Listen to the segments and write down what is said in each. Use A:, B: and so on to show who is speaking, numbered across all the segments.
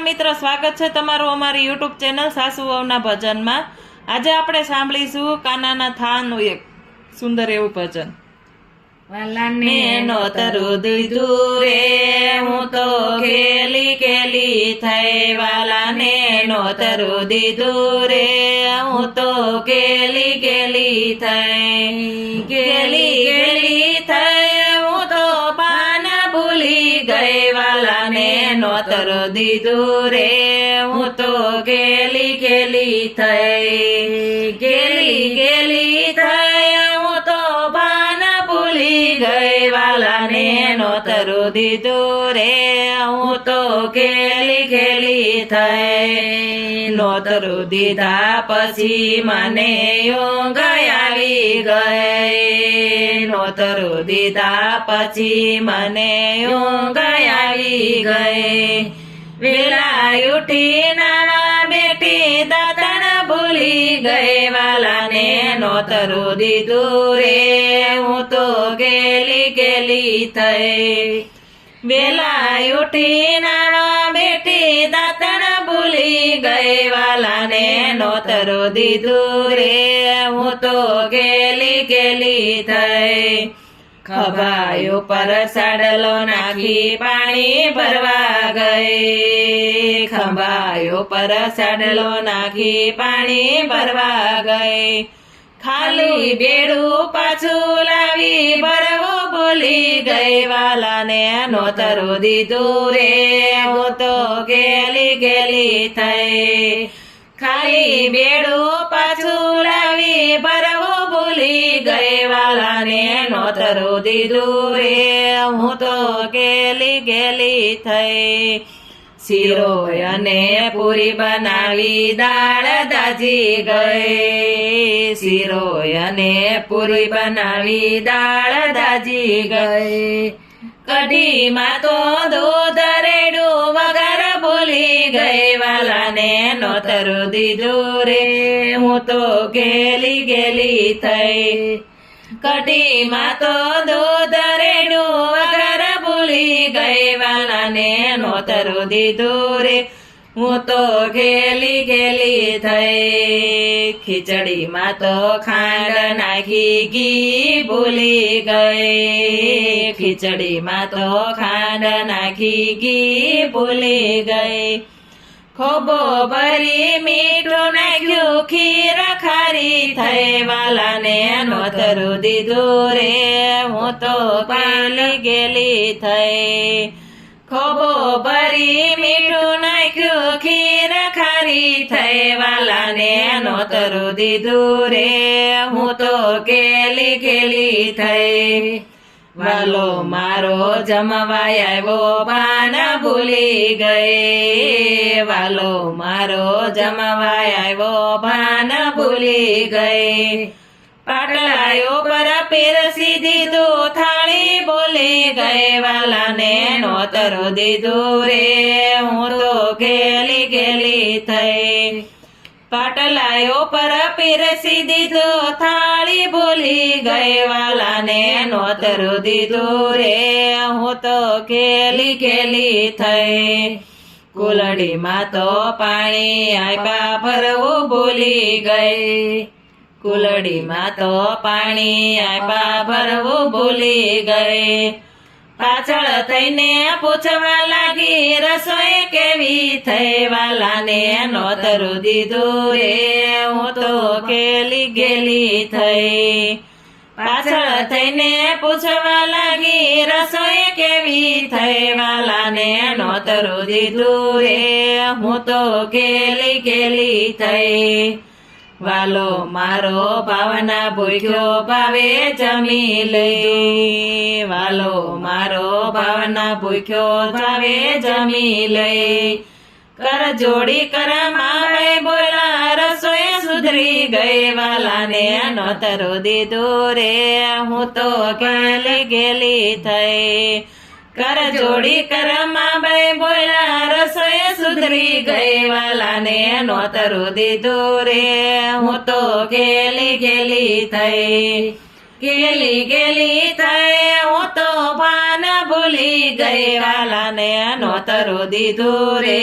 A: મિત્રો, સ્વાગત છે તમારું અમારી યુટ્યુબ ચેનલ સાસુ વહુના ભજનમાં। આજે આપણે સાંભળીશું કાનાના થાનનું એક સુંદર એવું ભજન।
B: વાલાને નોતરું દીધું રે હું તો ખેલી ખેલી થઈ, વાલાને નોતરું દીધું રે હું તો ખેલી ખેલી થઈ, ખેલી ખેલી થઈ હું તો પાન ભૂલી ગઈ, વાલાને નોતરું દીધું રે હું તો ખેલી ખેલી થઈ, ખેલી ખેલી થઈ હું તો પાન ભૂલી ગઈ, વાલાને નોતરું દીધું રે હું તો ખેલી ખેલી થઈ, નોતરું દીધા પછી મને ઊંઘ આવી ગઈ, નોતરું દીધા પછી મને ઊંઘ આવી ગઈ, વેલા ઉઠી નાવા બેઠી દાતણ ભૂલી ગઈ, વાલાને નોતરું દીધું રે હું તો ખેલી ખેલી થઈ, વેલા ઉઠી નાવા બેઠી દાતણ ભૂલી ગઈ, વાલાને નોતરું દીધું રે હું તો ખેલી ખેલી થઈ, ખભાયો પર સાડલો નાખી પાણી ભરવા ગઈ, ખભાયો પર સાડલો નાખી પાણી ભરવા ગઈ, ખાલી બેડું પાછું લાવી ભરવું ભૂલી ગઈ, વાલાને નોતરું દીધું રે હું તો ખેલી ખેલી થઈ, ખાલી બેડું પાછું લાવી ભરવું ભૂલી ગઈ, વાલાને નોતરું દીધું રે હું તો ખેલી ખેલી થઈ, શીરો અને પૂરી બનાવી દાળ દાજી ગઈ, શીરો અને પૂરી બનાવી દાળ દાજી ગઈ, કઢીમાં તો દૂધ રેડું વગર ભૂલી ગઈ, વાલાને નોતરું દીધું રે હું તો ખેલી ખેલી થઈ, કઢીમાં તો દૂધ રેડું વગર ભૂલી ગઈ, વાલાને નોતરું દીધું રે હું તો ખેલી ખેલી થઈ, ખીચડીમાં તો ખાંડ નાખી ઘી ભૂલી ગઈ, ખીચડીમાં તો ખાંડ નાખી ઘી ભૂલી ગઈ, ખોબો ભરી મીઠું નાખ્યું ખીર ખારી થઈ, વાલાને નોતરું દીધું રે હું તો ખેલી ખેલી થઈ, ખોબો ભરી મીઠું નાખ્યું ખીર ખારી થઈ, વાલાને નોતરું દીધું રે હું તો ખેલી ખેલી થઈ, વાલો મારો જમવા આવ્યો ભાન ભૂલી ગઈ, વાલો મારો જમવા આવ્યો ભાન ભૂલી ગઈ, પાટલાયો પર પીરસી દીધું થાળી ભૂલી ગઈ, વાલાને નોતરું દીધું રે હું તો ખેલી ખેલી થઈ, પાટલાયો પર પીરસી દીધું થાળી ભૂલી ગઈ, વાલાને નોતરું દીધું રે હું તો ખેલી ખેલી થઈ, કુલડીમાં તો પાણી આપ્યા ભરવું ભૂલી ગઈ, કુલડીમાં તો પાણી આપ્યા ભરવું ભૂલી ગઈ, પાછળ થઈને પૂછવા લાગી રસોઈ કેવી થઈ, વાલાને નોતરું દીધું રે હું તો ખેલી ખેલી થઈ, પાછળ થઈને પૂછવા લાગી રસોઈ કેવી થઈ, વાલાને નોતરું દીધું રે હું તો ખેલી ખેલી થઈ, વાલો મારો ભાવના ભૂખ્યો ભાવે જમી લઈ, વાલો મારો ભાવના ભૂખ્યો ભાવે જમી લઈ, કર જોડી કર મારે બોલા રસોઈ સુધરી ગઈ, વાલાને નોતરું દીધું રે હું તો ખેલી ખેલી થઈ, કર જોડી કર માં બોલા રસોઈ સુધરી ગઈ, વાલાને નોતરું દીધું રે હું તો ખેલી ખેલી થઈ, કેલી કેલી થઈ હું તો ભાન ભૂલી ગઈ
A: વાલાને નોતરું દીધું રે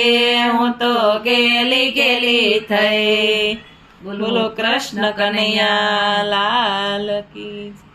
A: હું તો કેલી કેલી થઈ. બોલો કૃષ્ણ કનૈયા લાલ કી જય.